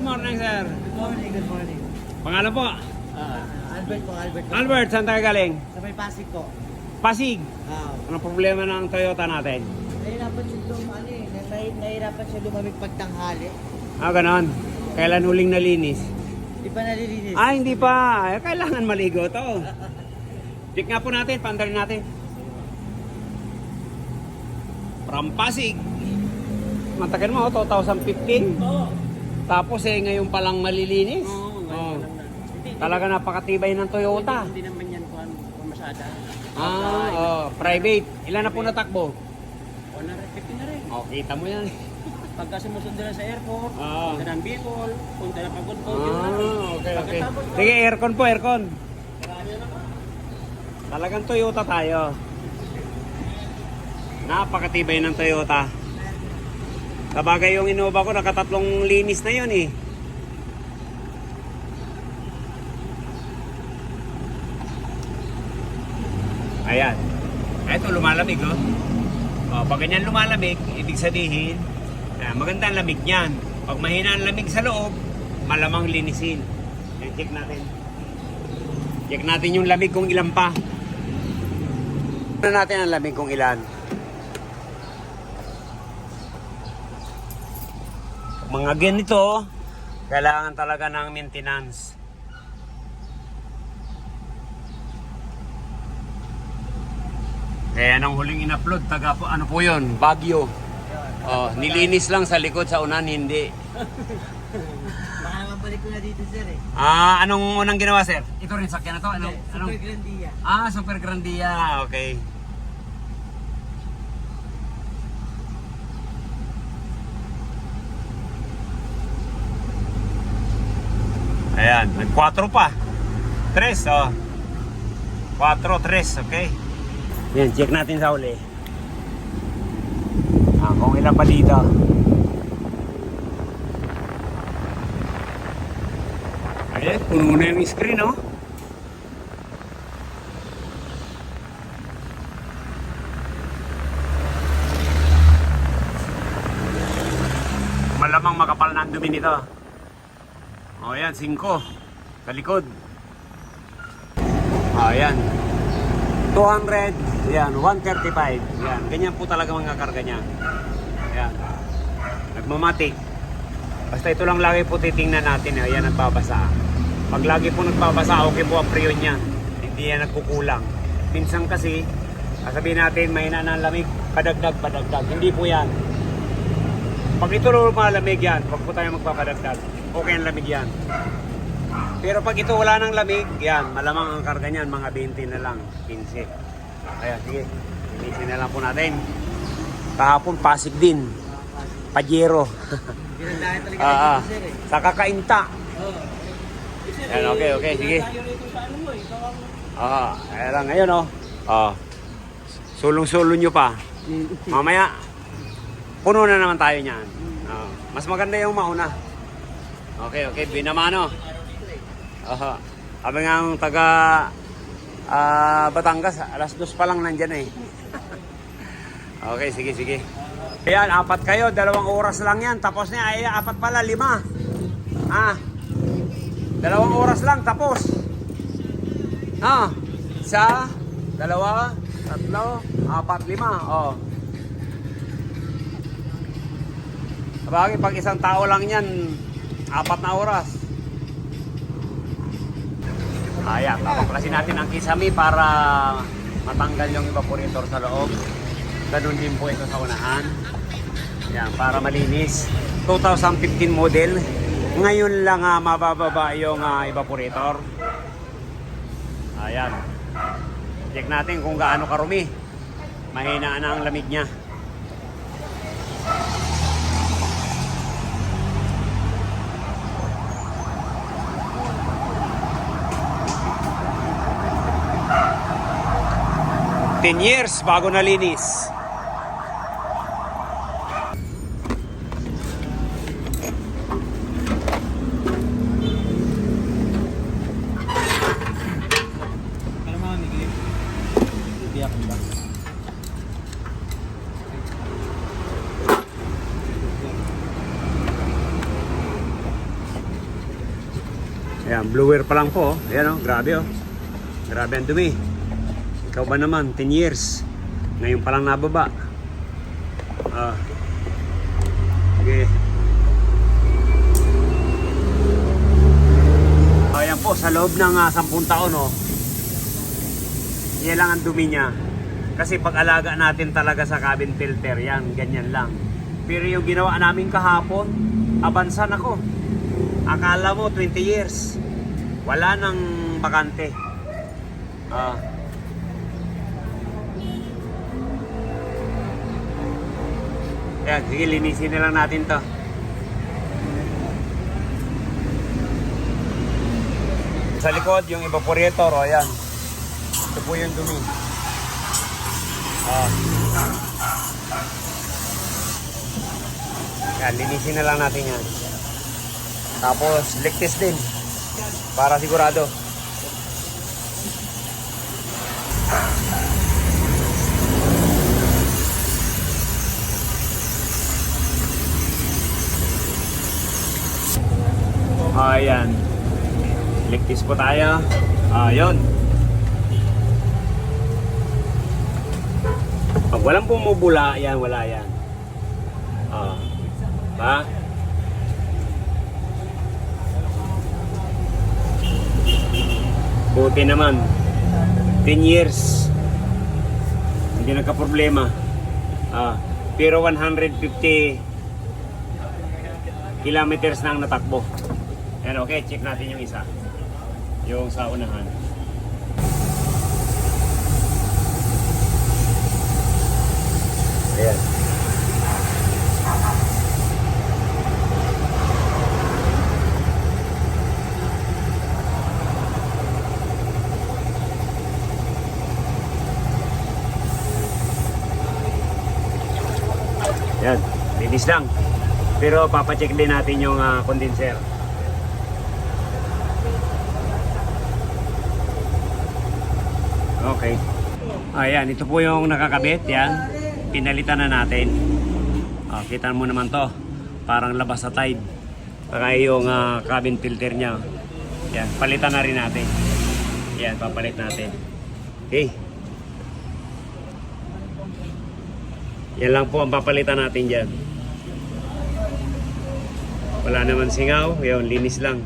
morning, sir. Good morning, good morning. Pangalan po? Albert po, Albert. Albert, saan tayo galing? Sa may Pasig po. Pasig. Ah, Anong problema ng Toyota natin? nahirapan siya nahirapan siya lumamig pagtanghali. Ah, ganon. Kailan huling nalinis? Di pa nalilinis. Ah, hindi pa. Eh, kailangan maligo to. Check nga po natin, pandarin natin. From Pasig. Matagal mo, 2015. Oo. Tapos ngayon pa lang malilinis. Oo. Talaga napakatibay ng Toyota. Hindi naman yan kung masada. Private. Ilan na po natakbo? 150 na rin. Oh, kita mo yan. Pagka sumusunod na sa airport, Ah. punta ng Bicol, punta ng Pagod po. Okay. Sige, aircon po, aircon. Talagang Toyota tayo. Napakatibay ng Toyota. Sabagay yung Innova ko, nakatatlong linis na yun eh. Ayan. Ito, lumalamig oh. Pag ganyan lumalamig, ibig sabihin, maganda ang lamig niyan. Pag mahina ang lamig sa loob, malamang linisin. Yan, check natin. Check natin yung lamig kung ilan pa. Tignan natin ang lamig kung ilan. Mga ganito, kailangan talaga ng maintenance. Kaya nang huling in-upload, ano po yun? Baguio. Nilinis lang sa likod, sa unan hindi. Baka mabalik ko na dito, sir eh. Anong unang ginawa, sir? Ito rin, sakyan na to? Super Grandia. Super Grandia. Okay. Ayan, nag-4 pa. 3, 4, 3, okay. Yan, check natin sa uli. Kung ilan pa dito. Ayan, puno na yung screen, no? Malamang makapal na ang dumi nito. Ayan, 5 sa likod. Ayan. 200, yan, 135. Yan, ganyan po talaga mga karga niya. Yan. Nagmamatik. Basta ito lang lagi po titingnan natin. Ayan, nagbabasa. Pag lagi po nagbabasa, okay po ang preyon niya. Hindi yan nagkukulang. Minsan kasi, sabihin natin, mahina na ang lamig. Padagdag. Hindi po yan. Pag ito malamig yan, pag po tayo magpapadagdag, okay ang lamig yan. Pero pag ito wala ng lamig, yan, malamang ang karga niyan, mga 20 na lang, 15. Kaya sige, 15 na lang po natin. Kahapon, Pasig din. Pajero. Ginandahan talaga dito, sir eh. Sa Kakainta. Yan, okay, sige. Ayan lang ngayon, sulong-sulong nyo pa. Mamaya, puno na naman tayo niyan. Mas maganda yung mauna. Okay, binamano. Sabi nga ang taga Batangas, alas 2 pa lang nandyan eh. Okay, sige. Ayan, 4 kayo, 2 oras lang yan. Tapos niya, 4 pala, 5. 2 oras lang, tapos. Isa, 2, 3, 4, 5. Sabagay, pag isang tao lang yan, 4 na oras. Ayan, papaklasin natin ang kisame para matanggal yung evaporator sa loob. Ganun din po ito sa unahan. Ayan, para malinis. 2015 model. Ngayon lang mabababa yung evaporator. Ayan. Check natin kung gaano karumi. Mahina na ang lamig niya. Years bago nalinis. Pero mga migil. Biyak ba? Yan, blower pa lang po. Ayan, oh, grabe, oh. Grabe ang dumi. Ikaw ba naman, 10 years. Ngayon pa lang nababa. Okay. Ayan po, sa loob ng 10 taon, oh. Yan lang ang dumi niya. Kasi pag-alaga natin talaga sa cabin filter, yan, ganyan lang. Pero yung ginawa namin kahapon, abansan ako. Akala mo 20 years. Wala nang bakante. Yan, sige, linisin na lang natin to. Sa likod, yung evaporator, o yan. Ito po yung dumi. Yan, linisin na lang natin yan. Tapos, lick test din. Para sigurado. Ayan. Lick test po tayo. Ayun. Pag walang bumubula, yan, wala yan. Ba? Buti naman. 10 years. Hindi nagka-problema. Pero 150 kilometers na ang natakbo. Yan, okay, check natin yung isa. Yung sa unahan. Ayan. Yan, linis lang. Pero papacheck din natin yung condenser. Okay. Ayan, ito po yung nakakabit. Yan. Pinalitan na natin. Kita mo naman to. Parang labas sa tide. Saka yung cabin filter niya. Yan, palitan na rin natin. Yan, papalit natin. Okay. Yan lang po ang papalitan natin dyan. Wala naman singaw. Yan, linis lang.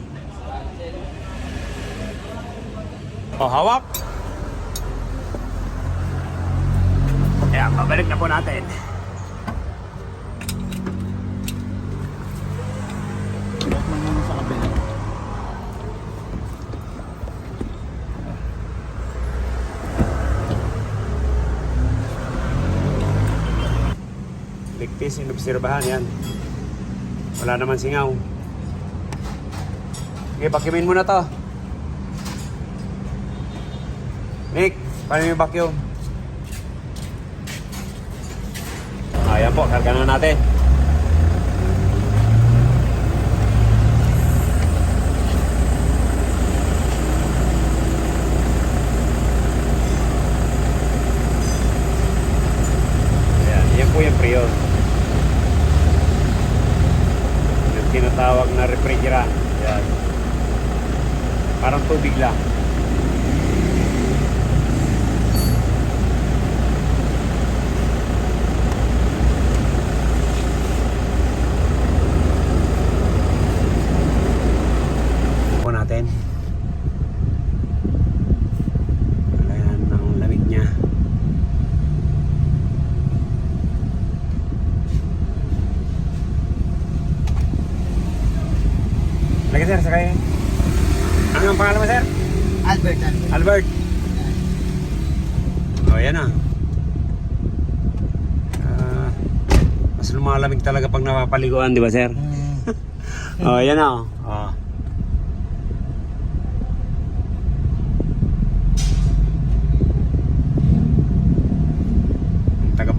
Hawak. Ayan, babalik na po natin. Bakit naman sa kabila? Ligtis, inobserbahan yan. Wala naman singaw. Okay, vacuumin mo na to. Nick, paano yung vacuum? Ayan po, karga na natin. Ayan, yan po yung freon. Yung tinatawag na refrigerant. Ayan. Parang tubig lang. Natin. Kailangan ng lamig niya. Lagi sir, sakay. Ano ang pangalan mo sir? Albert. Albert. Yan na. Mas lumalamig talaga pag napapaliguan, di ba sir? Yan na.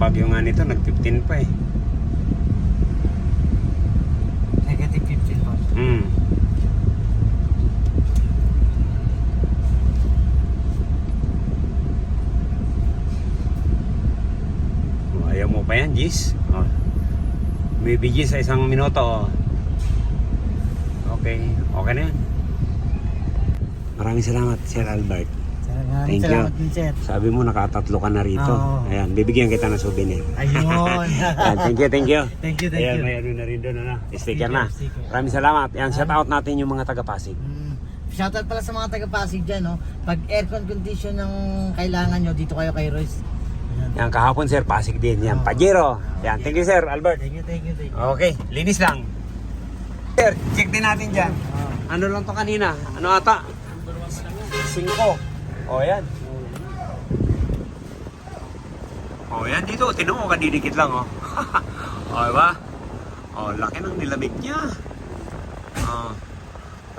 Bagyo nga nito, nag-15 pa eh. Negative 15 pa. Ayaw mo pa yan, Gis? Maybe Gis sa 1 minuto. Okay, okay na yan. Maraming salamat, Sir Albert. Thank you. Salamat din, sir. Sabi mo nakatatlo ka na rito. Oo. Ayan, bibigyan kita ng souvenir. Ayun. Ayan, thank you, thank you. Thank you, thank Ayan, you. may ano na rin doon, ano? Sticker na. Sticker. Maraming salamat. Ayan, shout out natin yung mga taga-Pasig. Shoutout pala sa mga taga-Pasig dyan, no? Pag aircon condition ang kailangan nyo, dito kayo kay Royce. Ayan. Yan, kahapon sir, Pasig din. Yan, Pajero. Yan, thank you sir, Albert. Thank you, thank you, thank you. Okay, linis lang. Sir, check din natin dyan. Ano lang to kanina? Ano ata? 5. O, yan. O, yan dito. Tinan mo, kadidikit lang, o. O, diba? O, laki ng nilamig niya. O.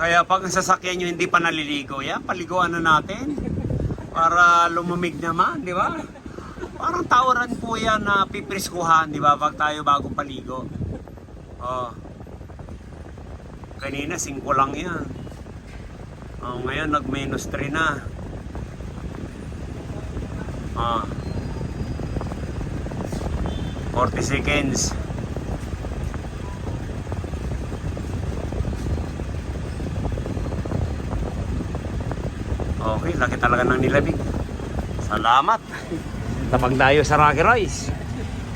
Kaya pag ang sasakyan nyo hindi pa naliligo, yan, paliguan na natin. Para lumamig naman, di ba? Parang tawaran po yan na pipriskuhan, di ba? Pag tayo bagong paligo. Oh. Kanina, 5 lang yan. Oh, ngayon, nag--3 na. Oh. 40 seconds. Okay, laki talaga ng nilamig. Salamat. Tapag tayo sa Rocky Royce.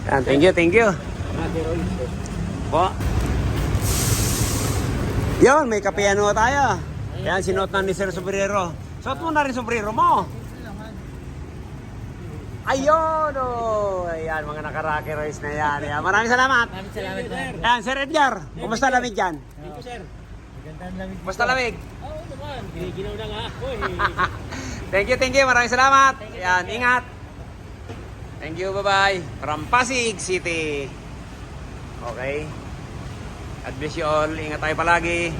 Yan, thank you, thank you. Rocky Royce. Po. Yan, may kapiano tayo. Yan, sinuot na ni Sir Sombrero. Suot mo na rin sombrero mo. Ayun, oh. Ayan, mga naka-Rocky Royce na yan. Ayan, maraming salamat. Maraming salamat, sir. Yan, Sir Edgar. Kumusta lamig dyan? Thank you, sir. Magandang lamig. Kumusta lamig? Oo naman. Giniginaw na nga ako eh. Thank you. Maraming salamat. Yan, ingat. Thank you, bye-bye. From Pasig City. Okay. God bless you all. Ingat tayo palagi.